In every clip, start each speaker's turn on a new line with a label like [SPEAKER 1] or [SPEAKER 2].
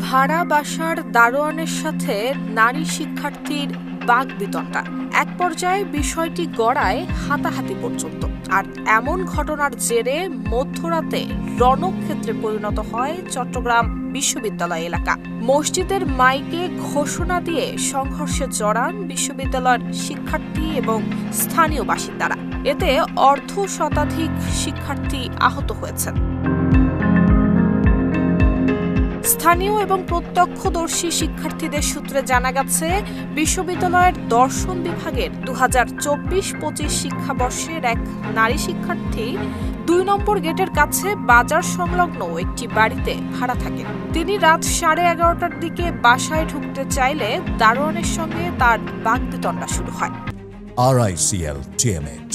[SPEAKER 1] ভাড়া বাসার দারোয়ানের সাথে নারী শিক্ষার্থীর বাগবিতণ্ডা। এক পর্যায়ে বিষয়টি গড়ায় হাতাহাতি পর্যন্ত। আর এমন ঘটনার জেরে মধ্যরাতে রণক্ষেত্রে পরিণত হয় চট্টগ্রাম বিশ্ববিদ্যালয় এলাকা। মসজিদের মাইকে ঘোষণা দিয়ে সংঘর্ষে জড়ান বিশ্ববিদ্যালয়ের শিক্ষার্থী এবং স্থানীয় বাসিন্দারা। এতে অর্ধ শতাধিক শিক্ষার্থী আহত হয়েছেন। স্থানীয় এবং প্রত্যক্ষদর্শী শিক্ষার্থীদের সূত্রে জানা গেছে, বিশ্ববিদ্যালয়ের দর্শন বিভাগের 2024-25 শিক্ষাবর্ষের এক নারী শিক্ষার্থী 2 নম্বর গেটের কাছে বাজার সংলগ্ন একটি বাড়িতে ভাড়া থাকেন। তিনি রাত 11:30টার দিকে বাসায় ঢুকতে চাইলে দারোয়ানের সঙ্গে তার বাগবিতণ্ডা শুরু হয়।
[SPEAKER 2] RICL TMX,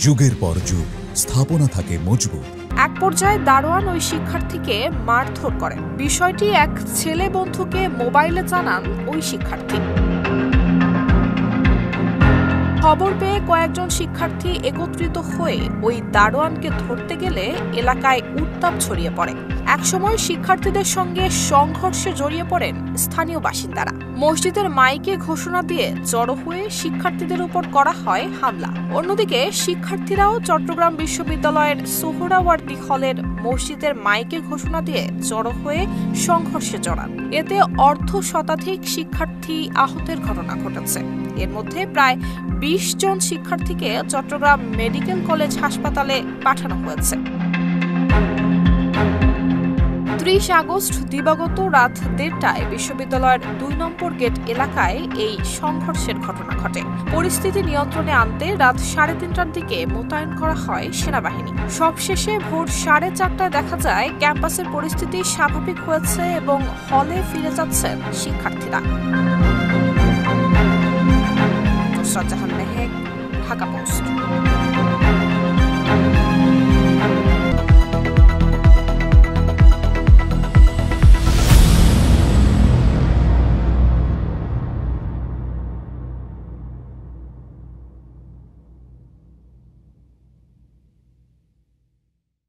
[SPEAKER 2] যুগের পর যুগ স্থাপনা থাকে মজবুত।
[SPEAKER 1] এক পর্যায়ে দারোয়ান ওই শিক্ষার্থীকে মারধর করেন। বিষয়টি এক ছেলে বন্ধুকে মোবাইলে জানান ওই শিক্ষার্থী। খবর পেয়ে কয়েকজন শিক্ষার্থী একত্রিত হয়ে ওই দারোয়ানকে ধরতে গেলে এলাকায় উত্তাপ ছড়িয়ে পড়ে। একসময় শিক্ষার্থীদের সঙ্গে সংঘর্ষে জড়িয়ে পড়েন স্থানীয় বাসিন্দারা। মসজিদের মাইকে ঘোষণা দিয়ে জড়ো হয়ে শিক্ষার্থীদের উপর করা হয় হামলা। অন্যদিকে শিক্ষার্থীরাও চট্টগ্রাম বিশ্ববিদ্যালয়ের সোহরাওয়ার্দী হলের মসজিদের মাইকে ঘোষণা দিয়ে জড়ো হয়ে সংঘর্ষে জড়ান। এতে অর্ধ শতাধিক শিক্ষার্থী আহতের ঘটনা ঘটেছে। এর মধ্যে প্রায় 20 জন শিক্ষার্থীকে চট্টগ্রাম মেডিকেল কলেজ হাসপাতালে পাঠানো হয়েছে। 30 আগস্ট দিবাগত রাত 1:30টায় বিশ্ববিদ্যালয়ের 2 নম্বর গেট এলাকায় এই সংঘর্ষের ঘটনা ঘটে। পরিস্থিতি নিয়ন্ত্রণে আনতে রাত 3:30টার দিকে মোতায়েন করা হয় সেনাবাহিনী। সবশেষে ভোর 4:30টায় দেখা যায় ক্যাম্পাসের পরিস্থিতি স্বাভাবিক হয়েছে এবং হলে ফিরে যাচ্ছেন শিক্ষার্থীরা।